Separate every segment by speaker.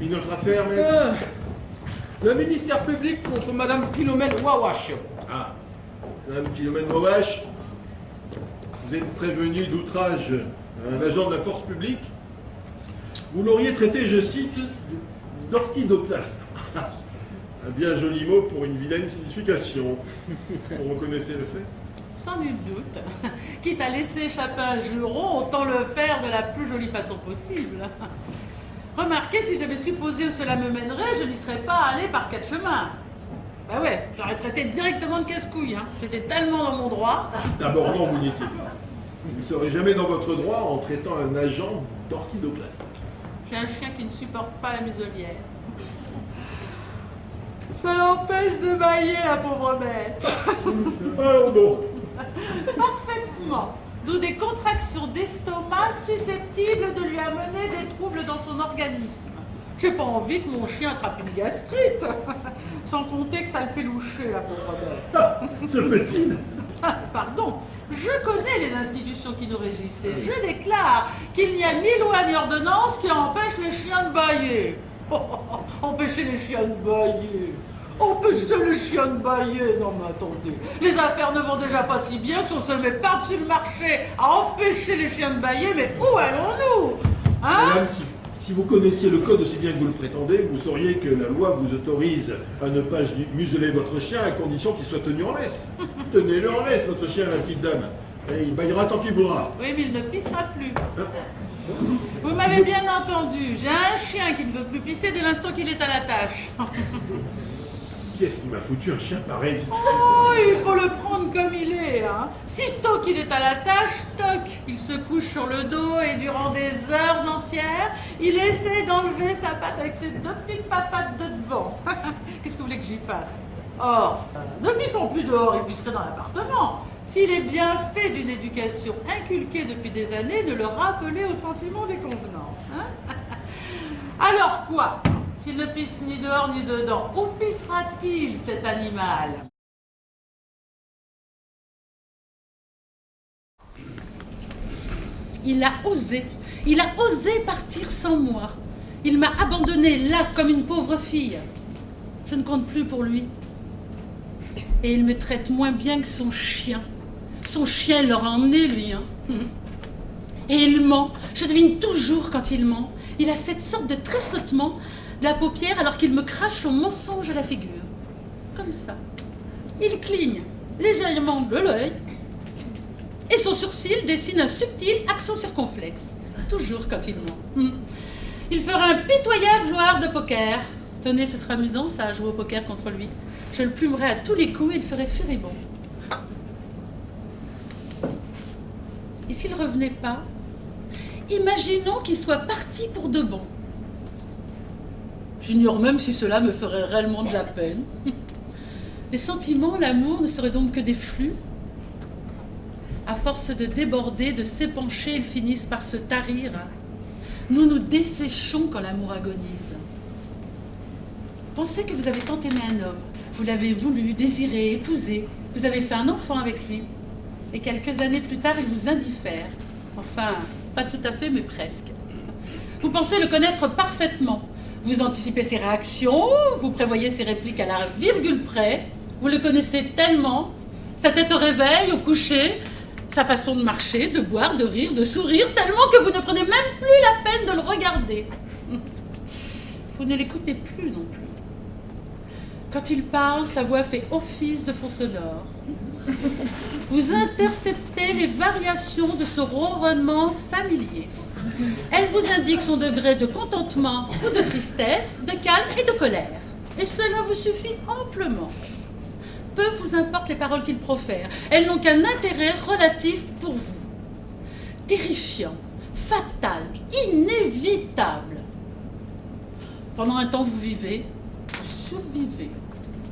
Speaker 1: Une autre affaire, maître?
Speaker 2: Le ministère public contre Madame Philomène Wawash.
Speaker 1: Ah, Madame Philomène Wawash, vous êtes prévenu d'outrage à un agent de la force publique. Vous l'auriez traité, je cite, d'orchidoclaste. Un bien joli mot pour une vilaine signification. Vous reconnaissez le fait?
Speaker 3: Sans nul doute. Quitte à laisser échapper un juron, autant le faire de la plus jolie façon possible. Remarquez, si j'avais supposé où cela me mènerait, je n'y serais pas allé par quatre chemins. Bah ouais, j'aurais traité directement de casse-couille. J'étais tellement dans mon droit.
Speaker 1: D'abord, non, vous n'y étiez pas. Vous ne serez jamais dans votre droit en traitant un agent d'orchidoclaste.
Speaker 3: J'ai un chien qui ne supporte pas la muselière. Ça l'empêche de bailler, la pauvre bête.
Speaker 1: Alors donc,
Speaker 3: Parfaitement. D'où des contractions d'estomac susceptibles de lui amener des troubles dans son organisme. J'ai pas envie que mon chien attrape une gastrite. Sans compter que ça le fait loucher, la pauvre bête.
Speaker 1: se peut-il?
Speaker 3: Pardon, je connais les institutions qui nous régissent et je déclare qu'il n'y a ni loi ni ordonnance qui empêche les chiens de bailler. Empêcher les chiens de bailler. Empêcher les chiens de bailler. Non mais attendez, les affaires ne vont déjà pas si bien si on se met par-dessus le marché à empêcher les chiens de bailler, mais où allons-nous?
Speaker 1: Madame, si vous connaissiez le code aussi bien que vous le prétendez, vous sauriez que la loi vous autorise à ne pas museler votre chien à condition qu'il soit tenu en laisse. Tenez-le en laisse, votre chien, la petite dame. Et il baillera tant qu'il voudra.
Speaker 3: Oui, mais il ne pissera plus. Vous m'avez bien entendu, j'ai un chien qui ne veut plus pisser dès l'instant qu'il est à la tâche.
Speaker 1: Qui est-ce qui m'a foutu un chien pareil?
Speaker 3: Oh, il faut le prendre comme il est. Sitôt qu'il est à la tâche, toc, il se couche sur le dos et durant des heures entières, il essaie d'enlever sa patte avec ses deux petites papates de devant. Qu'est-ce que vous voulez que j'y fasse? Or, ne pissons plus dehors, il pisserait dans l'appartement. S'il est bien fait d'une éducation inculquée depuis des années, de le rappeler au sentiment des convenances. Alors quoi? S'il ne pisse ni dehors ni dedans, où pissera-t-il cet animal?
Speaker 4: Il a osé partir sans moi. Il m'a abandonnée là comme une pauvre fille. Je ne compte plus pour lui. Et il me traite moins bien que son chien. Son chien l'aura emmené, lui. Et il ment. Je devine toujours quand il ment. Il a cette sorte de tressautement de la paupière alors qu'il me crache son mensonge à la figure. Comme ça. Il cligne légèrement de l'œil et son sourcil dessine un subtil accent circonflexe. Toujours quand il ment. Il fera un pitoyable joueur de poker. Tenez, ce sera amusant ça, à jouer au poker contre lui. Je le plumerai à tous les coups et il serait furibond. Et s'il ne revenait pas, imaginons qu'il soit parti pour de bon. J'ignore même si cela me ferait réellement de la peine. Les sentiments, l'amour ne seraient donc que des flux. À force de déborder, de s'épancher, ils finissent par se tarir. Nous nous desséchons quand l'amour agonise. Pensez que vous avez tant aimé un homme. Vous l'avez voulu, désiré, épousé. Vous avez fait un enfant avec lui. Et quelques années plus tard, il vous indiffère. Enfin, pas tout à fait, mais presque. Vous pensez le connaître parfaitement. Vous anticipez ses réactions, vous prévoyez ses répliques à la virgule près. Vous le connaissez tellement. Sa tête au réveil, au coucher, sa façon de marcher, de boire, de rire, de sourire, tellement que vous ne prenez même plus la peine de le regarder. Vous ne l'écoutez plus non plus. Quand il parle, sa voix fait office de fond sonore. Vous interceptez les variations de ce ronronnement familier. Elle vous indique son degré de contentement ou de tristesse, de calme et de colère. Et cela vous suffit amplement. Peu vous importe les paroles qu'il profère. Elles n'ont qu'un intérêt relatif pour vous. Terrifiant, fatal, inévitable. Pendant un temps, vous vivez, vous survivez.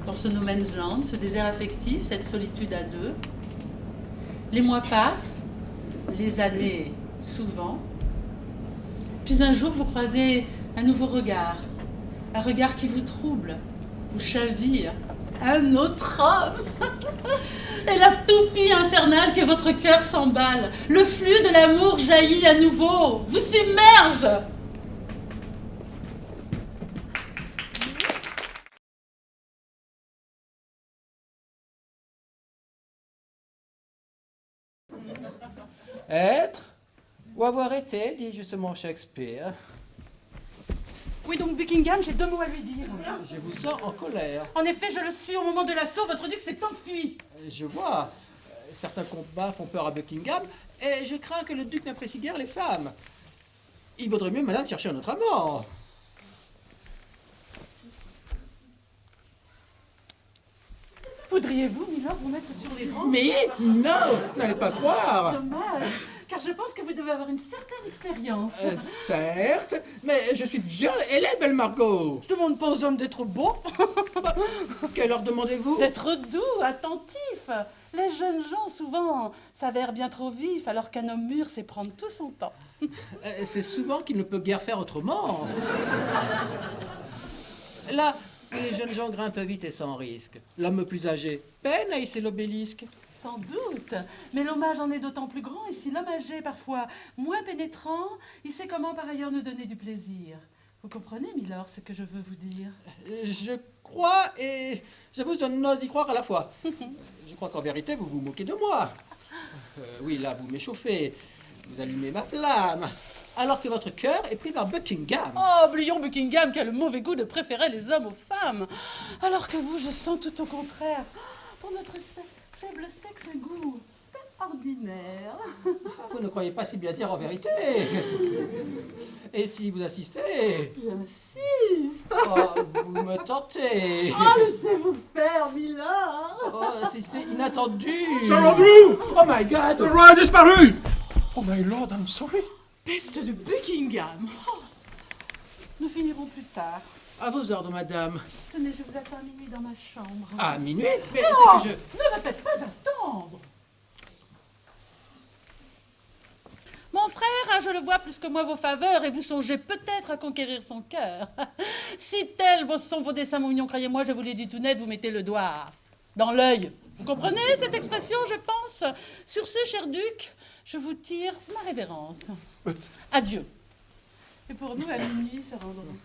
Speaker 4: Dans ce no man's land, ce désert affectif, cette solitude à deux. Les mois passent, les années souvent. Puis un jour, vous croisez un nouveau regard. Un regard qui vous trouble, vous chavire. Un autre homme. Et la toupie infernale que votre cœur s'emballe. Le flux de l'amour jaillit à nouveau, vous submerge.
Speaker 2: Être ou avoir été, dit justement Shakespeare.
Speaker 4: Oui, donc Buckingham, j'ai 2 mots à lui dire.
Speaker 2: Je vous sens en colère.
Speaker 4: En effet, je le suis au moment de l'assaut, votre duc s'est enfui.
Speaker 2: Je vois. Certains combats font peur à Buckingham, et je crains que le duc n'apprécie guère les femmes. Il vaudrait mieux, madame, chercher un autre amant.
Speaker 4: Voudriez-vous, Milord, vous mettre sur les rangs?
Speaker 2: Mais non, n'allez pas croire.
Speaker 4: Dommage, car je pense que vous devez avoir une certaine expérience.
Speaker 2: Certes, mais je suis vieux et laide, belle Margot.
Speaker 4: Je demande pas aux hommes d'être beaux,
Speaker 2: Quelle heure demandez-vous?
Speaker 4: d'être doux, attentifs. Les jeunes gens, souvent, s'avèrent bien trop vifs, alors qu'un homme mûr sait prendre tout son temps.
Speaker 2: C'est souvent qu'il ne peut guère faire autrement. Là, les jeunes gens grimpent vite et sans risque. L'homme plus âgé peine à hisser l'obélisque.
Speaker 4: Sans doute, mais l'hommage en est d'autant plus grand, et si l'homme âgé, parfois moins pénétrant, il sait comment par ailleurs nous donner du plaisir. Vous comprenez, Milord, ce que je veux vous dire?
Speaker 2: Je crois et j'avoue, je n'ose y croire à la fois. Je crois qu'en vérité, vous vous moquez de moi. Oui, là, vous m'échauffez. Vous allumez ma flamme. Alors que votre cœur est pris par Buckingham.
Speaker 4: Oh, oublions Buckingham qui a le mauvais goût de préférer les hommes aux femmes. Alors que vous, je sens tout au contraire. Pour notre faible sexe, un goût ordinaire.
Speaker 2: Vous ne croyez pas si bien dire en vérité. Et si vous assistez?
Speaker 4: J'insiste.
Speaker 2: Oh, vous me tentez.
Speaker 4: Oh, laissez-vous faire, Milord.
Speaker 2: Oh, c'est inattendu.
Speaker 1: Sir Andrew!
Speaker 2: Oh my God.
Speaker 1: Le roi a disparu! Oh my lord, I'm sorry.
Speaker 4: Peste de Buckingham. Oh. Nous finirons plus tard.
Speaker 2: À vos ordres, madame.
Speaker 4: Tenez, je vous attends à minuit dans ma chambre.
Speaker 2: À minuit? Mais
Speaker 4: Oh,
Speaker 2: c'est que
Speaker 4: ne me faites pas attendre. Mon frère a, je le vois, plus que moi vos faveurs, et vous songez peut-être à conquérir son cœur. Si tels sont vos desseins, mon mignon, croyez-moi, je vous l'ai dit tout net, vous mettez le doigt dans l'œil. Vous comprenez cette expression, je pense? Sur ce, cher duc, je vous tire ma révérence. Adieu. Et pour nous, à minuit, se rendront.